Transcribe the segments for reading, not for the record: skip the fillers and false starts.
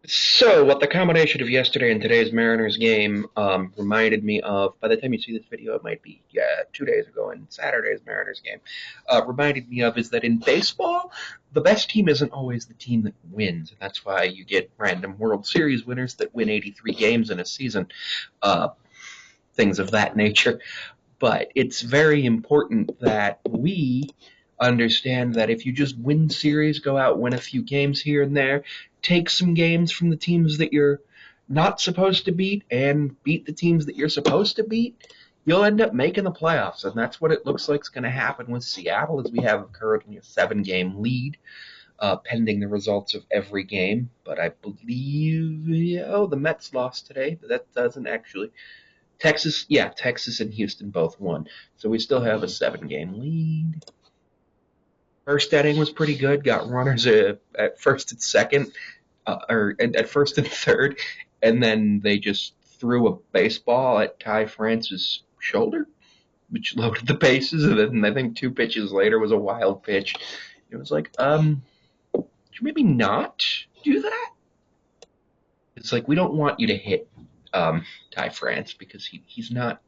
So, what the combination of yesterday and today's Mariners game reminded me of, by the time you see this video, it might be 2 days ago in Saturday's Mariners game, reminded me of is that in baseball, the best team isn't always the team that wins. And that's why you get random World Series winners that win 83 games in a season, uh, things of that nature. But it's very important that we understand that if you just win series, go out, win a few games here and there, take some games from the teams that you're not supposed to beat and beat the teams that you're supposed to beat, you'll end up making the playoffs. And that's what it looks like is going to happen with Seattle as we have currently a 7-game lead. Pending the results of every game, but I believe the Mets lost today, but that doesn't actually Texas and Houston both won. So we still have a 7-game lead. First inning was pretty good. Got runners at first and second, or at first and third, and then they just threw a baseball at Ty France's shoulder, which loaded the bases. And then I think 2 pitches later was a wild pitch. It was like, should you maybe not do that? It's like we don't want you to hit Ty France because he's not,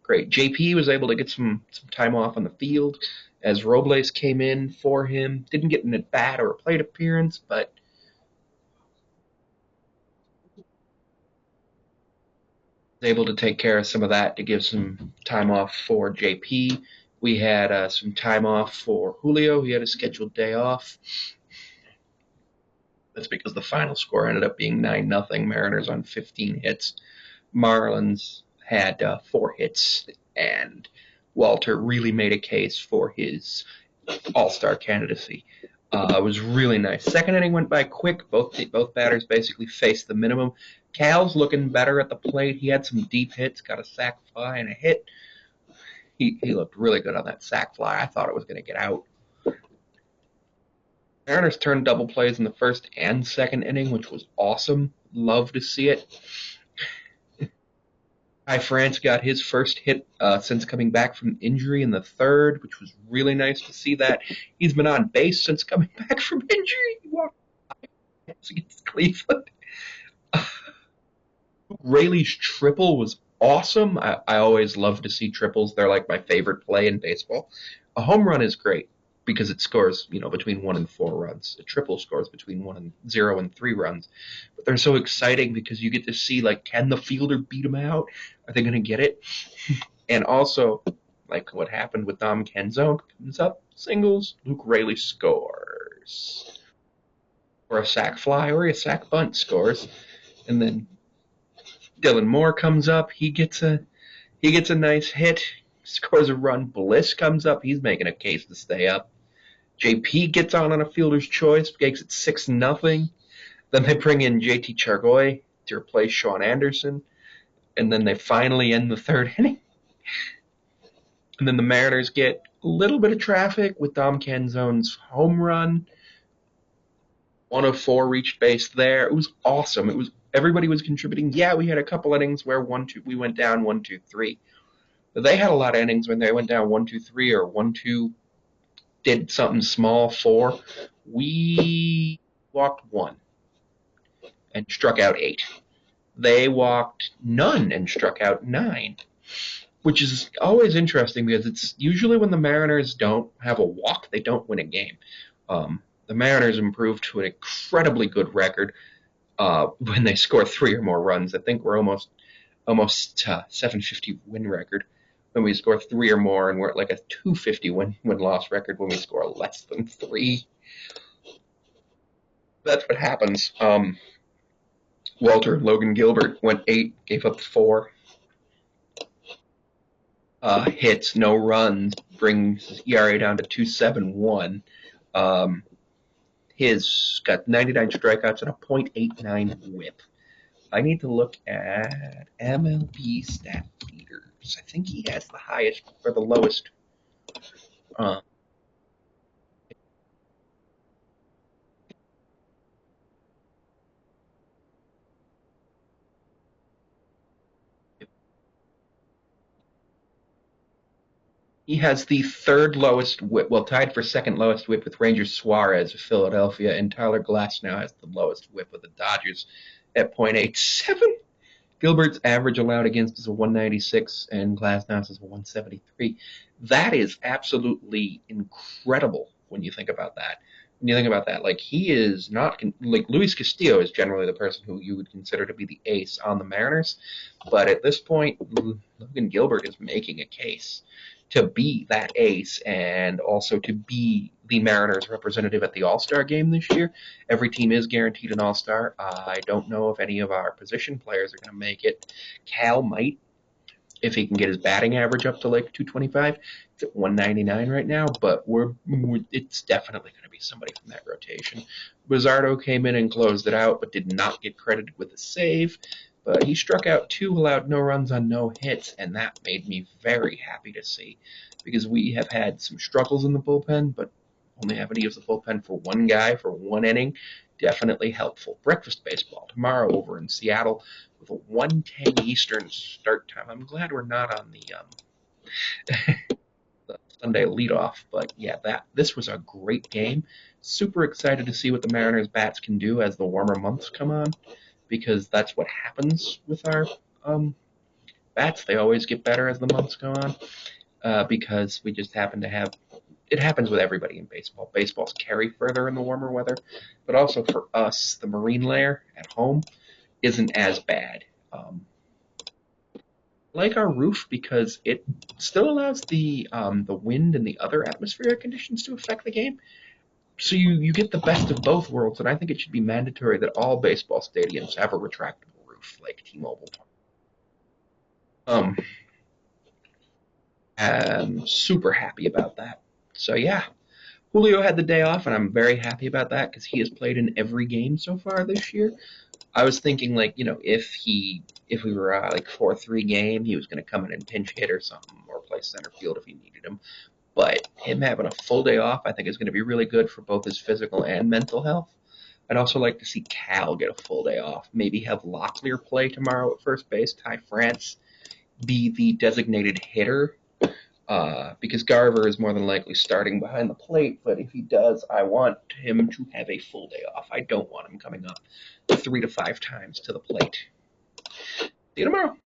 great. JP was able to get some time off on the field as Robles came in for him. Didn't get an at bat or a plate appearance, but was able to take care of some of that to give some time off for JP. We had some time off for Julio. He had a scheduled day off. That's because the final score ended up being 9-0. Mariners on 15 hits. Marlins had 4 hits, and Walter really made a case for his all-star candidacy. It was really nice. Second inning went by quick. Both batters basically faced the minimum. Cal's looking better at the plate. He had some deep hits, got a sac fly and a hit. He looked really good on that sac fly. I thought it was going to get out. Mariners turned double plays in the first and second inning, which was awesome. Love to see it. Ty France got his first hit since coming back from injury in the third, which was really nice to see that. He's been on base since coming back from injury. He walked against Cleveland. Rayleigh's triple was awesome. I always love to see triples. They're like my favorite play in baseball. A home run is great because it scores, between 1 and 4 runs. A triple scores between 1 and 0 and 3 runs. But they're so exciting because you get to see, like, can the fielder beat him out? Are they going to get it? And also, like what happened with Dom Canzone, comes up, singles, Luke Rayleigh scores. Or a sac fly or a sac bunt scores. And then Dylan Moore comes up. He gets a nice hit, scores a run. Bliss comes up. He's making a case to stay up. JP gets on a fielder's choice, makes it 6-0. Then they bring in JT Chargoy to replace Sean Anderson, and then they finally end the third inning. And then the Mariners get a little bit of traffic with Dom Canzone's home run. 104 reached base there. It was awesome. Everybody was contributing. Yeah, we had a couple innings where we went down 1-2-3. But they had a lot of innings when they went down 1-2-3 or 1-2 did something small 4. We walked 1 and struck out 8. They walked none and struck out 9, which is always interesting because it's usually when the Mariners don't have a walk, they don't win a game. The Mariners improved to an incredibly good record when they score 3 or more runs. I think we're almost 750 win record when we score 3 or more, and we're at like a 250 win-loss record when we score less than 3. That's what happens. Logan Gilbert went 8, gave up 4. Hits, no runs, brings ERA down to 2.71. His got 99 strikeouts and a .89 whip. I need to look at MLB stat leaders. I think he has the highest or the lowest. Uh, He has the third lowest whip, well, tied for second lowest whip with Ranger Suarez of Philadelphia, and Tyler Glass now has the lowest whip with the Dodgers at .87. Gilbert's average allowed against is a 196, and Glasnow's is a 173. That is absolutely incredible when you think about that. When you think about that, like he is not like Luis Castillo is generally the person who you would consider to be the ace on the Mariners, but at this point, Logan Gilbert is making a case to be that ace and also to be the Mariners representative at the All-Star game this year. Every team is guaranteed an All-Star. I don't know if any of our position players are going to make it. Cal might, if he can get his batting average up to like 225. It's at 199 right now, but it's definitely going to be somebody from that rotation. Bizzardo came in and closed it out, but did not get credited with a save. But he struck out two, allowed no runs on no hits, and that made me very happy to see because we have had some struggles in the bullpen, but only having to use the bullpen for one guy for one inning, definitely helpful. Breakfast baseball tomorrow over in Seattle with a 1:10 Eastern start time. I'm glad we're not on the Sunday leadoff, but yeah, that this was a great game. Super excited to see what the Mariners bats can do as the warmer months come on, because that's what happens with our um, bats. They always get better as the months go on, because we just happen to have. It happens with everybody in baseball. Baseballs carry further in the warmer weather, but also for us, the marine layer at home isn't as bad. Like our roof because it still allows the wind and the other atmospheric conditions to affect the game. So you get the best of both worlds, and I think it should be mandatory that all baseball stadiums have a retractable roof like T-Mobile. Um, I'm super happy about that. So yeah, Julio had the day off, and I'm very happy about that because he has played in every game so far this year. I was thinking like if we were like 4-3 game, he was going to come in and pinch hit or something, or play center field if he needed him. But him having a full day off, I think, is going to be really good for both his physical and mental health. I'd also like to see Cal get a full day off. Maybe have Locklear play tomorrow at first base. Ty France be the designated hitter, because Garver is more than likely starting behind the plate. But if he does, I want him to have a full day off. I don't want him coming up 3 to 5 times to the plate. See you tomorrow.